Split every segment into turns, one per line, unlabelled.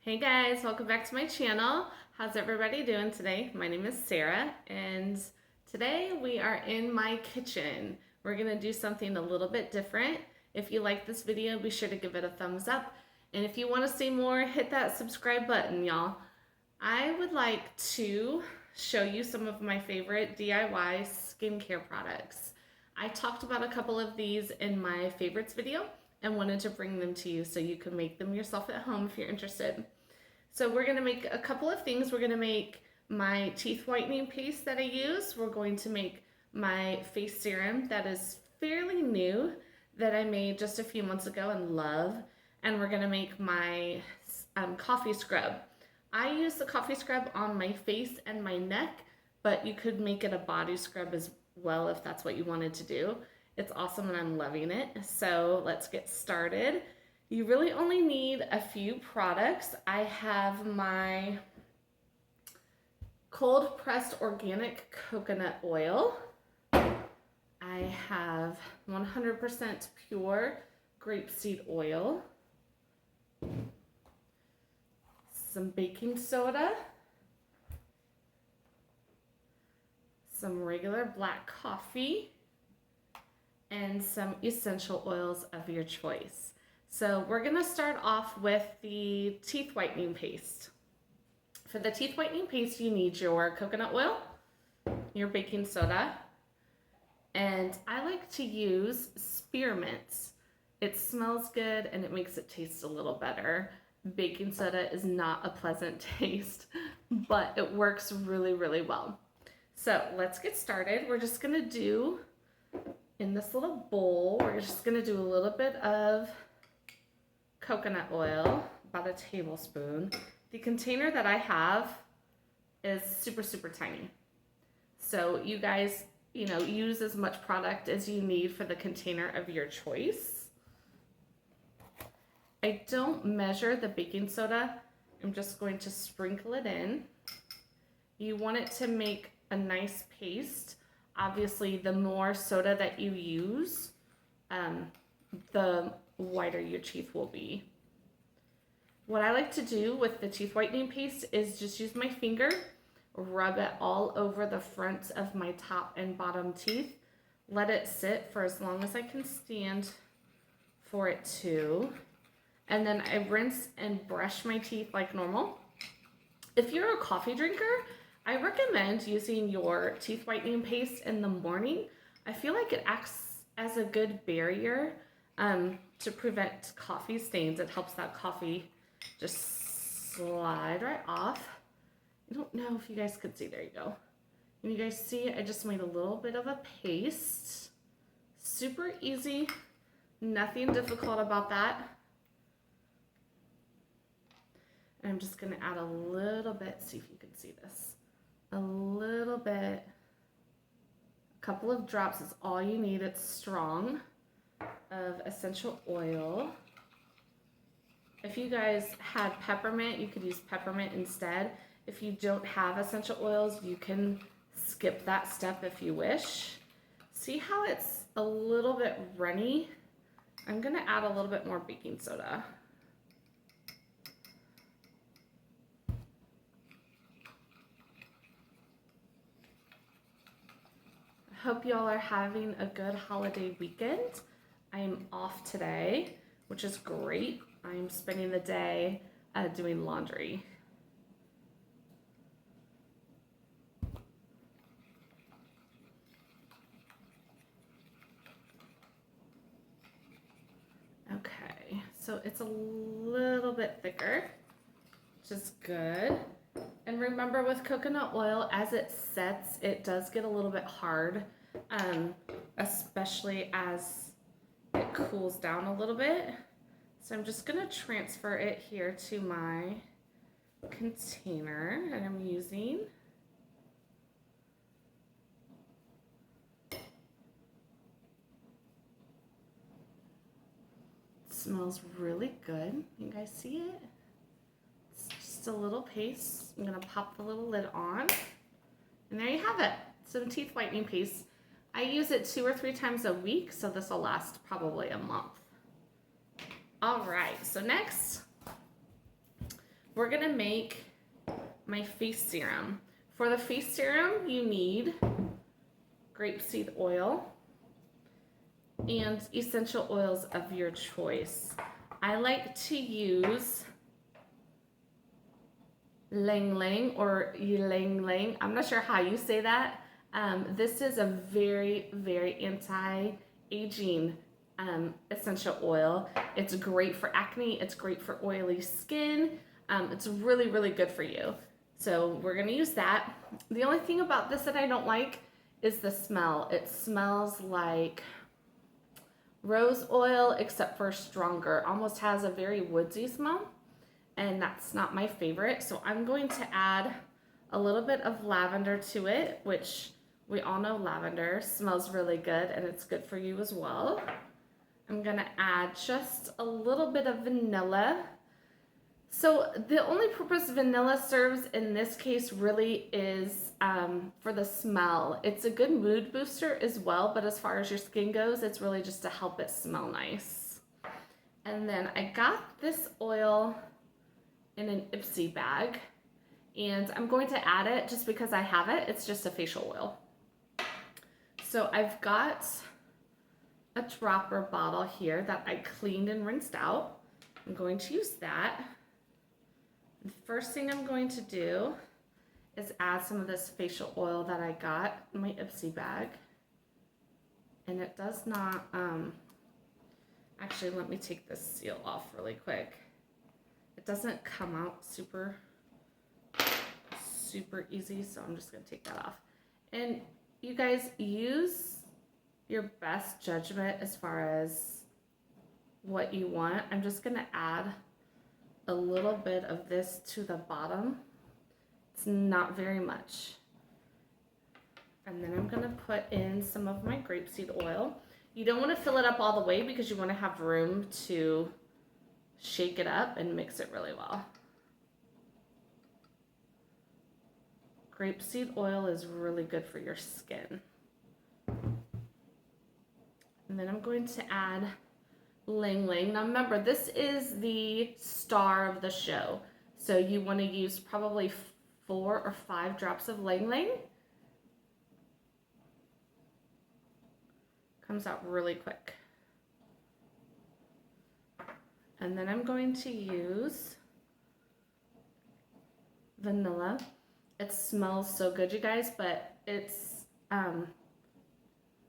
Hey guys, welcome back to my channel. How's everybody doing today? My name is Sarah and today we are in my kitchen. We're gonna do something a little bit different. If you like this video, be sure to give it a thumbs up. And if you wanna see more, hit that subscribe button, y'all. I would like to show you some of my favorite DIY skincare products. I talked about a couple of these in my favorites video and wanted to bring them to you so you can make them yourself at home if you're interested. So we're gonna make a couple of things. We're gonna make my teeth whitening paste that I use. We're going to make my face serum that is fairly new that I made just a few months ago and love. And we're gonna make my coffee scrub. I use the coffee scrub on my face and my neck, but you could make it a body scrub as well if that's what you wanted to do. It's awesome and I'm loving it. So let's get started. You really only need a few products. I have my cold pressed organic coconut oil. I have 100% pure grapeseed oil. Some baking soda. Some regular black coffee. And some essential oils of your choice. So we're gonna start off with the teeth whitening paste. For the teeth whitening paste, you need your coconut oil, your baking soda, and I like to use spearmints. It smells good and it makes it taste a little better. Baking soda is not a pleasant taste, but it works really, really well. So let's get started. We're just gonna do, in this little bowl, we're just gonna do a little bit of coconut oil, about a tablespoon. The container that I have is super, super tiny. So you guys, use as much product as you need for the container of your choice. I don't measure the baking soda. I'm just going to sprinkle it in. You want it to make a nice paste. Obviously, the more soda that you use, the whiter your teeth will be. What I like to do with the teeth whitening paste is just use my finger, rub it all over the front of my top and bottom teeth, let it sit for as long as I can stand for it to, and then I rinse and brush my teeth like normal. If you're a coffee drinker, I recommend using your teeth whitening paste in the morning. I feel like it acts as a good barrier to prevent coffee stains. It helps that coffee just slide right off. I don't know if you guys could see. There you go. Can you guys see? I just made a little bit of a paste. Super easy. Nothing difficult about that. And I'm just going to add a little bit. See if you can see this. A little bit. A couple of drops is all you need. It's strong. Of essential oil. If you guys had peppermint, you could use peppermint instead. If you don't have essential oils, you can skip that step if you wish. See how it's a little bit runny? I'm gonna add a little bit more baking soda. I hope y'all are having a good holiday weekend. I am off today, which is great. I'm spending the day doing laundry. Okay, so it's a little bit thicker, which is good. And remember with coconut oil, as it sets, it does get a little bit hard, especially as it cools down a little bit. So I'm just gonna transfer it here to my container that I'm using. It smells really good. You guys see it? It's just a little paste. I'm gonna pop the little lid on. And there you have it, some teeth whitening paste. I use it 2 or 3 times a week, so this will last probably a month. All right, so next we're gonna make my face serum. For the face serum, you need grapeseed oil and essential oils of your choice. I like to use Ylang Ylang or Ylang Ylang. I'm not sure how you say that. This is a very, very anti-aging essential oil. It's great for acne. It's great for oily skin. It's really, really good for you. So we're gonna use that. The only thing about this that I don't like is the smell. It smells like rose oil, except for stronger. Almost has a very woodsy smell, and that's not my favorite. So I'm going to add a little bit of lavender to it, which we all know lavender smells really good and it's good for you as well. I'm gonna add just a little bit of vanilla. So the only purpose vanilla serves in this case really is for the smell. It's a good mood booster as well, but as far as your skin goes, it's really just to help it smell nice. And then I got this oil in an Ipsy bag, and I'm going to add it just because I have it. It's just a facial oil. So I've got a dropper bottle here that I cleaned and rinsed out. I'm going to use that. The first thing I'm going to do is add some of this facial oil that I got in my Ipsy bag. And it does not, actually let me take this seal off really quick. It doesn't come out super easy, so I'm just gonna take that off. And you guys, use your best judgment as far as what you want. I'm just gonna add a little bit of this to the bottom. It's not very much. And then I'm gonna put in some of my grapeseed oil. You don't wanna fill it up all the way because you wanna have room to shake it up and mix it really well. Grapeseed oil is really good for your skin. And then I'm going to add Ylang Ylang. Now remember, this is the star of the show. So you want to use probably 4 or 5 drops of Ylang Ylang. Comes out really quick. And then I'm going to use vanilla. It smells so good, you guys, but it's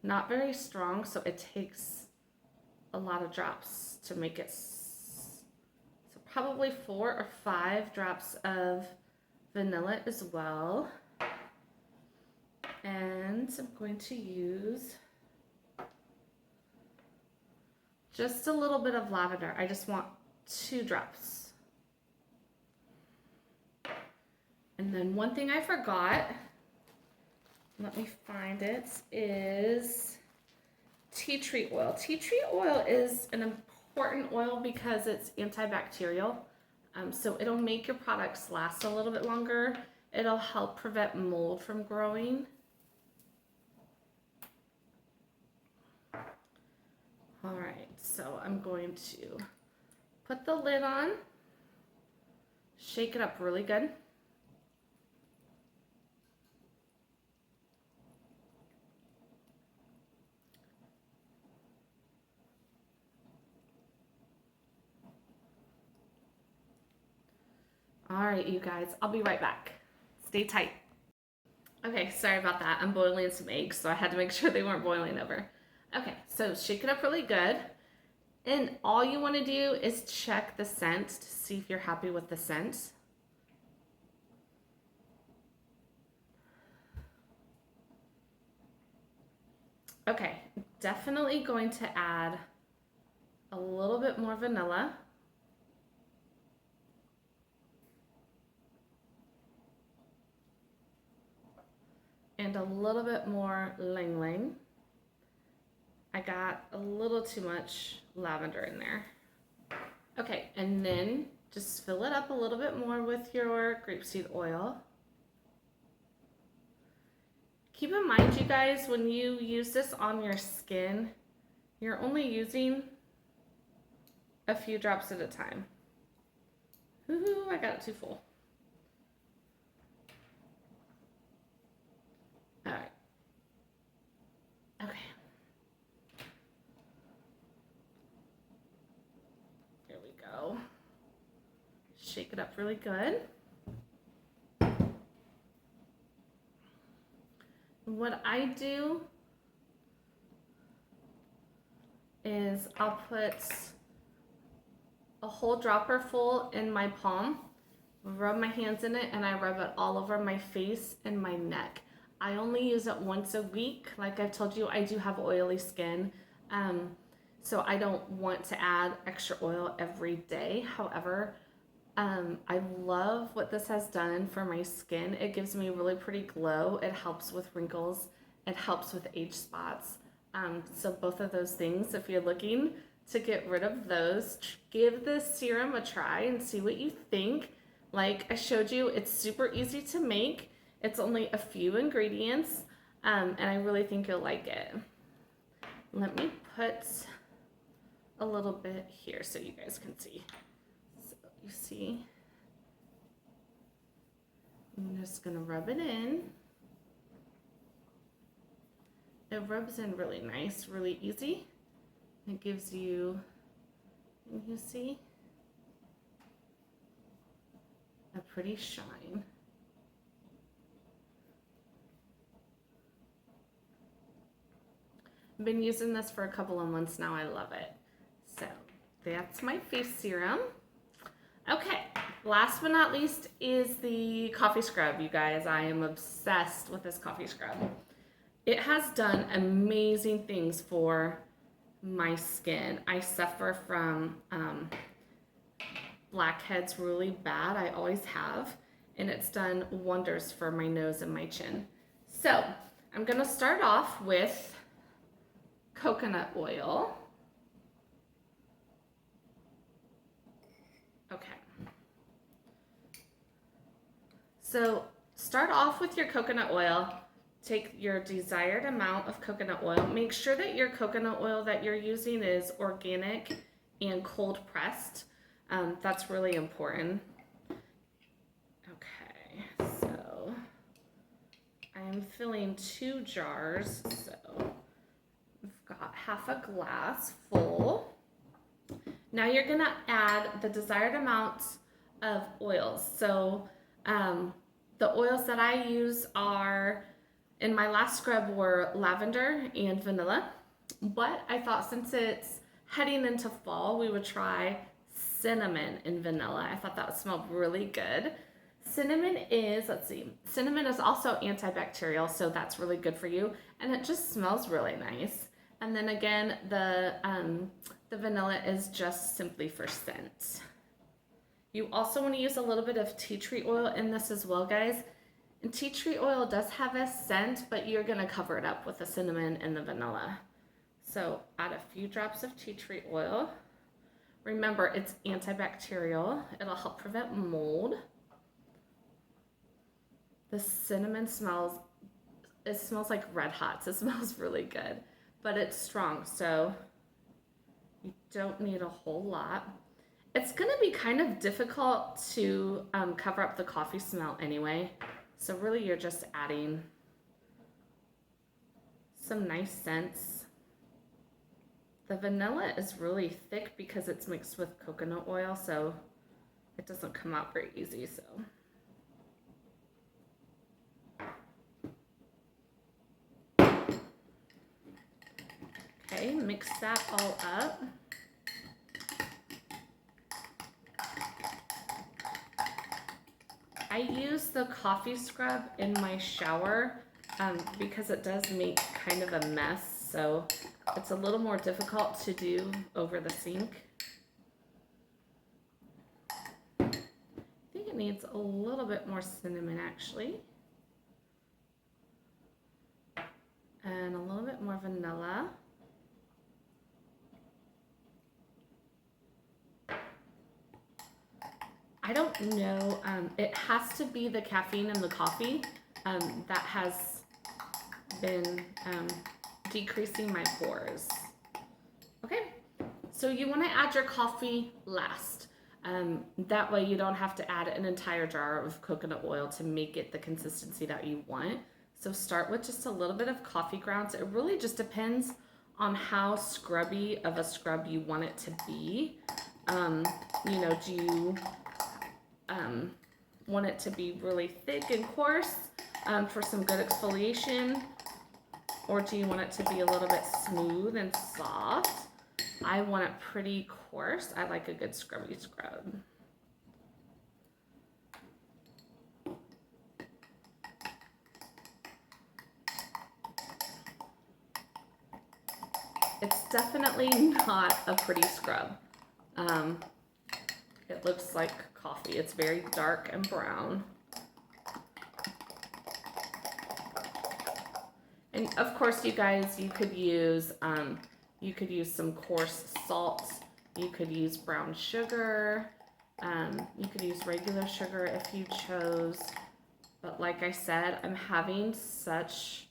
not very strong, so it takes a lot of drops to make it. So probably 4 or 5 drops of vanilla as well. And I'm going to use just a little bit of lavender. I just want 2 drops. And then one thing I forgot, let me find it, is tea tree oil. Tea tree oil is an important oil because it's antibacterial. So it'll make your products last a little bit longer. It'll help prevent mold from growing. All right, so I'm going to put the lid on, shake it up really good. All right, you guys, I'll be right back. Stay tight. Okay, sorry about that. I'm boiling some eggs, so I had to make sure they weren't boiling over. Okay, so shake it up really good. And all you want to do is check the scent to see if you're happy with the scent. Okay, definitely going to add a little bit more vanilla. And a little bit more Ylang Ylang. I got a little too much lavender in there. Okay, and then just fill it up a little bit more with your grapeseed oil. Keep in mind, you guys, when you use this on your skin, you're only using a few drops at a time. Ooh, I I got it too full. All right. Okay. Here we go. Shake it up really good. What I do is I'll put a whole dropper full in my palm, rub my hands in it, and I rub it all over my face and my neck. I only use it once a week. Like I've told you, I do have oily skin, so I don't want to add extra oil every day. However, I love what this has done for my skin. It gives me a really pretty glow. It helps with wrinkles. It helps with age spots. So both of those things, if you're looking to get rid of those, give this serum a try and see what you think. Like I showed you, it's super easy to make. It's only a few ingredients, and I really think you'll like it. Let me put a little bit here so you guys can see. So you see, I'm just gonna rub it in. It rubs in really nice, really easy. It gives you, can you see? A pretty shine. I've been using this for a couple of months now. I love it. So that's my face serum. Okay, last but not least is the coffee scrub, you guys. I am obsessed with this coffee scrub. It has done amazing things for my skin. I suffer from blackheads really bad. I always have, and it's done wonders for my nose and my chin. So I'm gonna start off with coconut oil. Okay. So start off with your coconut oil. Take your desired amount of coconut oil. Make sure that your coconut oil that you're using is organic and cold pressed. That's really important. Okay, so I'm filling 2 jars. So I've got half a glass full. Now you're gonna add the desired amount of oils. So the oils that I use are, in my last scrub, were lavender and vanilla. But I thought since it's heading into fall, we would try cinnamon and vanilla. I thought that would smell really good. Cinnamon is, let's see, cinnamon is also antibacterial, so that's really good for you. And it just smells really nice. And then again, the vanilla is just simply for scent. You also want to use a little bit of tea tree oil in this as well, guys. And tea tree oil does have a scent, but you're going to cover it up with the cinnamon and the vanilla. So add a few drops of tea tree oil. Remember, it's antibacterial. It'll help prevent mold. The cinnamon smells, it smells like red hot. So it smells really good, but it's strong, so you don't need a whole lot. It's going to be kind of difficult to cover up the coffee smell anyway. So really you're just adding some nice scents. The vanilla is really thick because it's mixed with coconut oil, so it doesn't come out very easy. So okay, mix that all up. I use the coffee scrub in my shower because it does make kind of a mess, so it's a little more difficult to do over the sink. I think it needs a little bit more cinnamon actually, and a little bit more vanilla. I don't know, it has to be the caffeine in the coffee that has been decreasing my pores. Okay, so you want to add your coffee last. That way you don't have to add an entire jar of coconut oil to make it the consistency that you want. So start with just a little bit of coffee grounds. It really just depends on how scrubby of a scrub you want it to be. You know, do you want it to be really thick and coarse for some good exfoliation? Or do you want it to be a little bit smooth and soft? I want it pretty coarse. I like a good scrubby scrub. It's definitely not a pretty scrub. It looks like coffee. It's very dark and brown. And of course, you guys, you could use some coarse salt. You could use brown sugar. You could use regular sugar if you chose. But like I said, I'm having such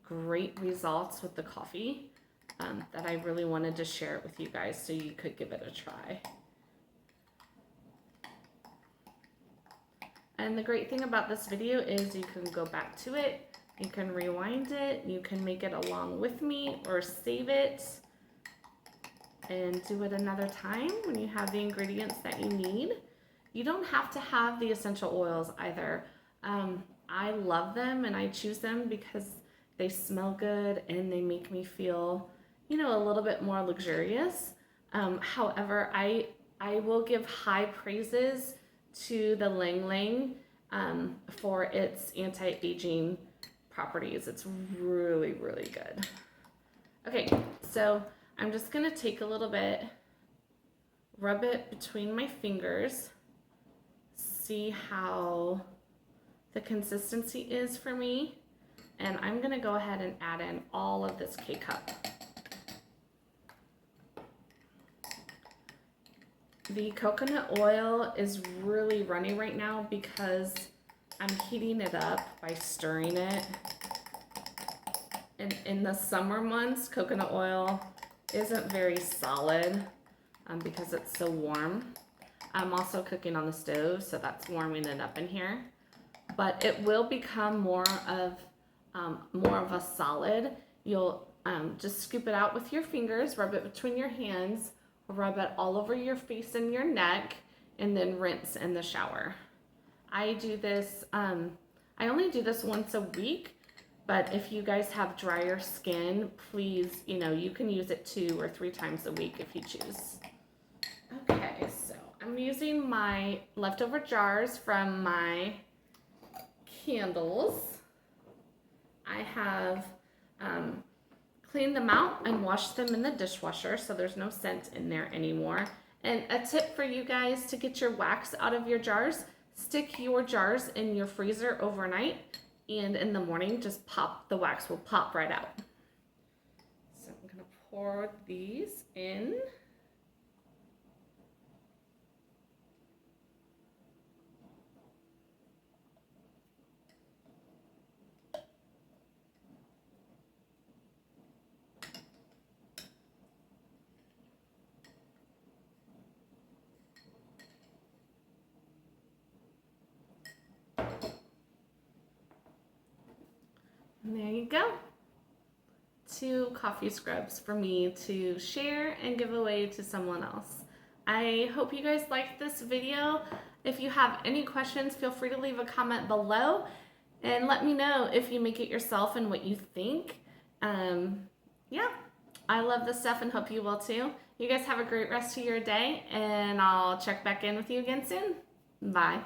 great results with the coffee that I really wanted to share it with you guys so you could give it a try. And the great thing about this video is you can go back to it, you can rewind it, you can make it along with me or save it and do it another time when you have the ingredients that you need. You don't have to have the essential oils either. I love them and I choose them because they smell good and they make me feel, you know, a little bit more luxurious. However, I will give high praises to the Lang Lang for its anti-aging properties. It's really, really good. Okay, so I'm just gonna take a little bit, rub it between my fingers, see how the consistency is for me, and I'm gonna go ahead and add in all of this K-Cup. The coconut oil is really runny right now because I'm heating it up by stirring it. And in the summer months, coconut oil isn't very solid because it's so warm. I'm also cooking on the stove, so that's warming it up in here. But it will become more of a solid. You'll just scoop it out with your fingers, rub it between your hands, rub it all over your face and your neck, and then rinse in the shower. I do this, I only do this once a week, but if you guys have drier skin, please, you know, you can use it 2 or 3 times a week if you choose. Okay, so I'm using my leftover jars from my candles. I have cleaned them out and washed them in the dishwasher so there's no scent in there anymore. And a tip for you guys to get your wax out of your jars, stick your jars in your freezer overnight, and in the morning just pop, the wax will pop right out. So I'm gonna pour these in. And there you go. 2 coffee scrubs for me to share and give away to someone else. I hope you guys liked this video. If you have any questions, feel free to leave a comment below and let me know if you make it yourself and what you think. Yeah, I love this stuff and hope you will too. You guys have a great rest of your day, and I'll check back in with you again soon. Bye.